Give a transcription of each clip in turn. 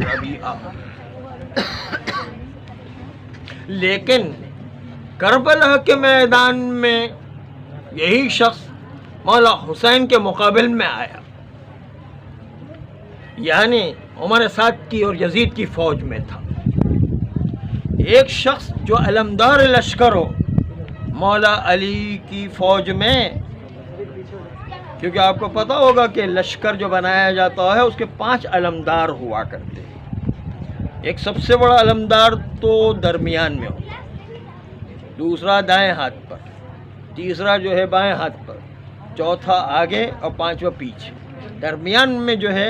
Rabia. लेकिन Karbala के मैदान में यही शख्स मौला हुसैन के मुकाबिल में आया, यानी उमर साद की और यजीद की फौज में था। एक शख्स जो अलमदार लश्कर हो मौला अली की फौज में, क्योंकि आपको पता होगा कि लश्कर जो बनाया जाता है उसके 5 अलमदार हुआ करते हैं। एक सबसे बड़ा अलमदार तो दरमियान में होता है, दूसरा दाएं हाथ पर, तीसरा जो है बाएं हाथ पर, चौथा आगे और 5वां पीछे। दरमियान में जो है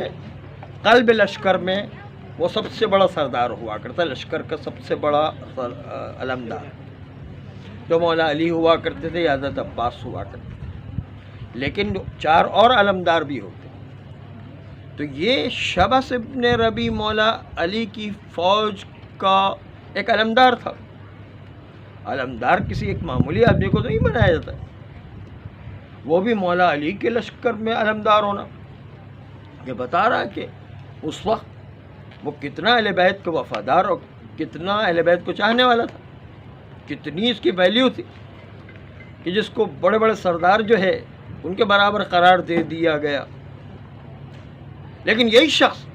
कल्ब लश्कर में वो सबसे बड़ा सरदार हुआ करता है, लश्कर का सबसे बड़ा अलमदार जो मौला अली हुआ करते थे या हज़रत अब्बास हुआ करते थे। लेकिन 4 और अलमदार भी होते। तो ये शबस इब्न रबी मौला अली की फ़ौज का एक अलमदार था। अलमदार किसी एक मामूली आदमी को तो नहीं बनाया जाता, वो भी मौला अली के लश्कर में अलमदार होना। ये बता रहा है कि उस वक्त वो कितना अहले बैत का वफ़ादार और कितना अहले बैत को चाहने वाला था, कितनी इसकी वैल्यू थी कि जिसको बड़े बड़े सरदार जो है उनके बराबर करार दे दिया गया। लेकिन यही शख्स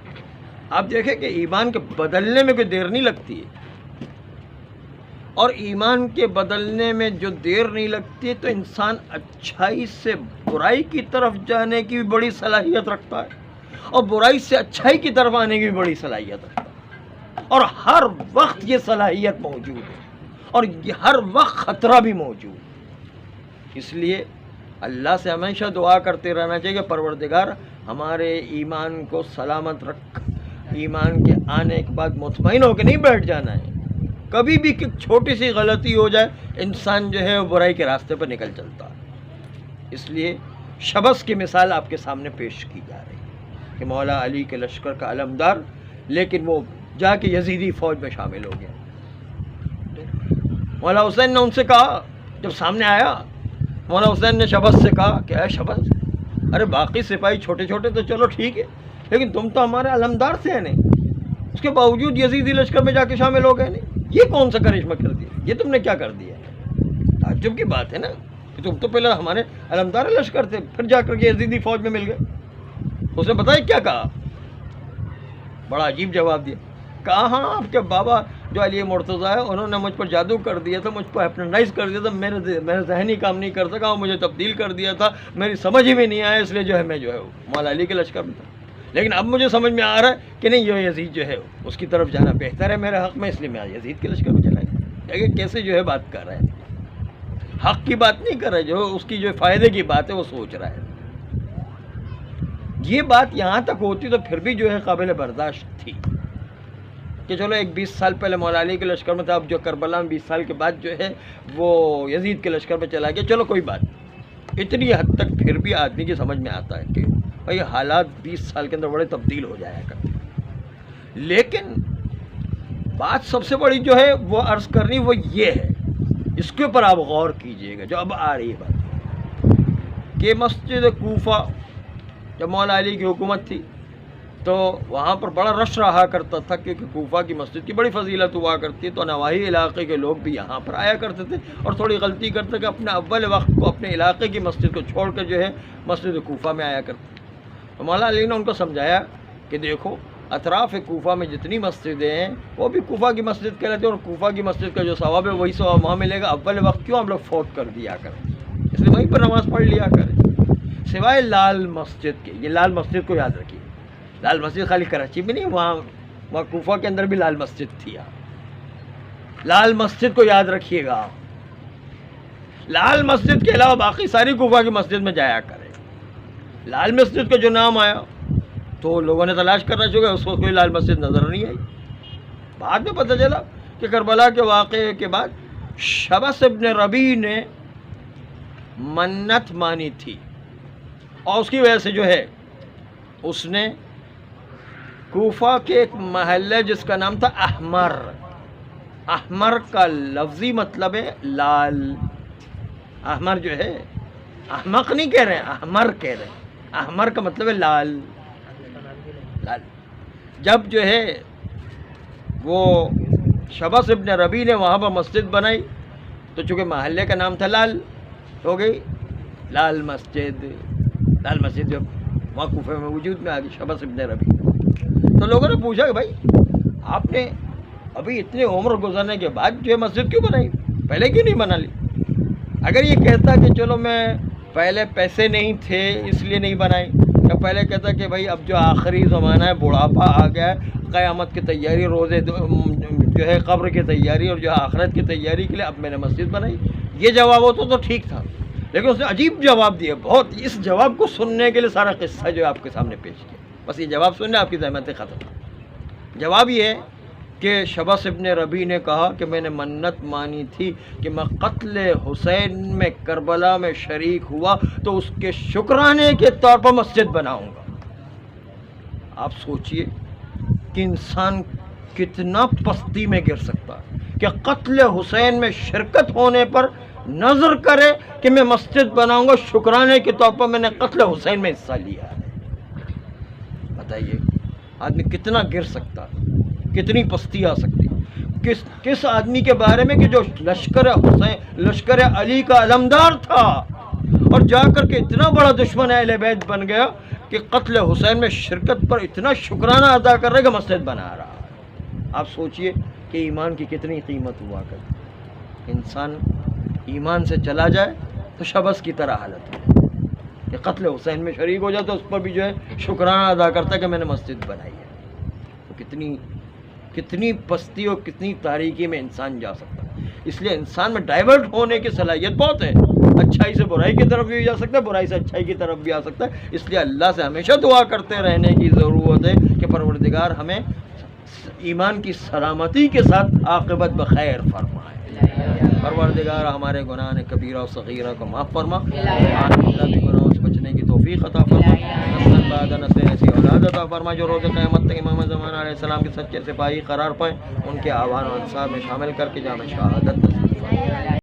आप देखें कि ईमान के बदलने में कोई देर नहीं लगती है, और ईमान के बदलने में जो देर नहीं लगती है तो इंसान अच्छाई से बुराई की तरफ जाने की भी बड़ी सलाहियत रखता है, और बुराई से अच्छाई की तरफ आने की भी बड़ी सलाहियत रखता है। और हर वक्त ये सलाहियत मौजूद है और ये हर वक्त ख़तरा भी मौजूद है। इसलिए अल्लाह से हमेशा दुआ करते रहना चाहिए कि परवरदिगार हमारे ईमान को सलामत रख। ईमान के आने के बाद मुतमईन होकर नहीं बैठ जाना है। कभी भी छोटी सी गलती हो जाए इंसान जो है वो बुराई के रास्ते पर निकल चलता है। इसलिए शबस की मिसाल आपके सामने पेश की जा रही है कि मौला अली के लश्कर का अलमदार, लेकिन वो जाके यजीदी फ़ौज में शामिल हो गया। मौला हुसैन ने उनसे कहा, जब सामने आया मौला हुसैन ने शबस से कहा, क्या है शबस, अरे बाकी सिपाही छोटे छोटे तो चलो ठीक है, लेकिन तुम तो हमारे अलमदार से हैं नहीं, उसके बावजूद यजीदी लश्कर में जाके शामिल हो गए नहीं, ये कौन सा करिश्मा कर दिया, ये तुमने क्या कर दिया। ताज्जुब की बात है ना कि तुम तो पहले हमारे अलमदार लश्कर थे, फिर जाकर के यजीदी फ़ौज में मिल गए। उसने बताया क्या कहा, बड़ा अजीब जवाब दिया। कहा हाँ, आपके बाबा जो अली मुर्तज़ा है उन्होंने मुझ पर जादू कर दिया था, मुझ पर हिप्नोटाइज़ कर दिया था, मेरा ज़हन ही काम नहीं कर सका, और मुझे तब्दील कर दिया था, मेरी समझ ही में नहीं आया, इसलिए जो है मैं जो है मौला अली के लश्कर में था। लेकिन अब मुझे समझ में आ रहा है कि नहीं, ये यजीद जो है उसकी तरफ जाना बेहतर है मेरे हक़ में, इसलिए मैं यजीद के लश्कर में चला गया। देखिए कैसे जो है बात कर रहा है, हक़ की बात नहीं कर रहा है, जो उसकी जो फ़ायदे की बात है वो सोच रहा है। ये बात यहाँ तक होती तो फिर भी जो है काबिल बर्दाश्त थी कि चलो एक 20 साल पहले मौला अली के लश्कर में था, अब जो करबला में 20 साल के बाद जो है वो यजीद के लश्कर में चला गया, चलो कोई बात नहीं। इतनी हद तक फिर भी आदमी की समझ में आता है कि भाई हालात 20 साल के अंदर बड़े तब्दील हो जाया करते। लेकिन बात सबसे बड़ी जो है वो अर्ज़ करनी वो ये है, इसके ऊपर आप गौर कीजिएगा जो अब आ रही है बात, कि मस्जिद कूफा जब मौला अली की हुकूमत थी तो वहाँ पर बड़ा रश रहा करता था, क्योंकि कूफा की मस्जिद की बड़ी फजीलत हुआ करती है। तो नवाही इलाके के लोग भी यहाँ पर आया करते थे और थोड़ी गलती करते कि अपने अव्वल वक्त को अपने इलाके की मस्जिद को छोड़ कर जो है मस्जिद कूफा में आया करते। तो मौला अली ने उनको समझाया कि देखो अतराफ़ कूफा में जितनी मस्जिदें हैं वो भी कूफा की मस्जिद कहलाती है, और कूफा की मस्जिद का जो सवाब है वही सवाब वहाँ मिलेगा। अव्वल वक्त क्यों हम लोग फ़ौत कर दिया करें, इसलिए वहीं पर नमाज़ पढ़ लिया करें, सिवाय लाल मस्जिद के। ये लाल मस्जिद को याद रखिए, लाल मस्जिद खाली कराची में नहीं, वहाँ कूफा के अंदर भी लाल मस्जिद थी। लाल मस्जिद को याद रखिएगा, लाल मस्जिद के अलावा बाकी सारी कूफा की मस्जिद में जाया करें। लाल मस्जिद का जो नाम आया तो लोगों ने तलाश करना चाहिए, उसको कोई लाल मस्जिद नज़र नहीं आई। बाद में पता चला कि करबला के वाक़े के बाद शबस इब्न रबी ने मन्नत मानी थी, और उसकी वजह से जो है उसने कूफा के एक महल्ले जिसका नाम था अहमर, अहमर का लफ्ज़ी मतलब है लाल। अहमर जो है अहमक नहीं कह रहे हैं, अहमर कह रहे हैं, अहमर का मतलब है लाल, लाल। جب جو ہے وہ شبس ابن ربی نے وہاں پر مسجد بنائی تو چونکہ محلے کا نام تھا لال، ہو گئی لال مسجد جو وہاں کوفہ میں وجود میں آ گئی شبس ابن ربی۔ تو لوگوں نے پوچھا کہ بھائی آپ نے ابھی اتنی عمر گزرنے کے بعد جو ہے مسجد کیوں بنائی، پہلے کیوں نہیں بنا لی؟ اگر یہ کہتا کہ چلو میں پہلے پیسے نہیں تھے اس لیے نہیں بنائی، یا پہلے کہتا کہ بھائی اب جو آخری زمانہ ہے، بڑھاپا آ گیا ہے، قیامت کی تیاری، روزے جو ہے قبر کی تیاری اور جو آخرت کی تیاری کے لیے اب میں نے مسجد بنائی، یہ جواب ہوتا تو ٹھیک تھا، لیکن اس نے عجیب جواب دیا بہت۔ اس جواب کو سننے کے لیے سارا قصہ جو ہے آپ کے سامنے پیش کیا، بس یہ جواب سننے آپ کی زحمتیں ختم۔ جواب یہ ہے کہ شبس ابن ربی نے کہا کہ میں نے منت مانی تھی کہ میں قتل حسین میں کربلا میں شریک ہوا تو اس کے شکرانے کے طور پر مسجد بناؤں گا۔ آپ سوچئے کہ انسان کتنا پستی میں گر سکتا ہے کہ قتل حسین میں شرکت ہونے پر نظر کرے کہ میں مسجد بناؤں گا، شکرانے کے طور پر میں نے قتل حسین میں حصہ لیا ہے۔ بتائیے آدمی کتنا گر سکتا ہے، کتنی پستی آ سکتی، کس آدمی کے بارے میں کہ جو لشکر علی کا علمدار تھا اور جا کر کے اتنا بڑا دشمن اہل بیت بن گیا کہ قتل حسین میں شرکت پر اتنا شکرانہ ادا کر رہے کہ مسجد بنا رہا۔ آپ سوچئے کہ ایمان کی کتنی قیمت ہوا کرتی، انسان ایمان سے چلا جائے تو شبس کی طرح حالت ہے کہ قتل حسین میں شریک ہو جائے تو اس پر بھی جو ہے شکرانہ ادا کرتا ہے کہ میں نے مسجد بنائی ہے۔ تو کتنی پستی اور کتنی تاریکی میں انسان جا سکتا ہے۔ اس لیے انسان میں ڈائیورٹ ہونے کی صلاحیت بہت ہے، اچھائی سے برائی کی طرف بھی جا سکتا ہے، برائی سے اچھائی کی طرف بھی آ سکتا ہے۔ اس لیے اللہ سے ہمیشہ دعا کرتے رہنے کی ضرورت ہے کہ پروردگار ہمیں ایمان کی سلامتی کے ساتھ عاقبت بخیر فرمائے۔ پروردگار ہمارے گناہ کبیرہ و صغیرہ کو معاف فرما، بھی گناہوں سے بچنے کی توفیق عطا فرما، نسل بعد نسل ایسی اولاد عطا فرما جو روز قیامت تک امام زمانہ علیہ السلام کے سچے سپاہی قرار پائیں، ان کے آوان و انصار میں شامل کر کے جامع شہادت نصیب فرما۔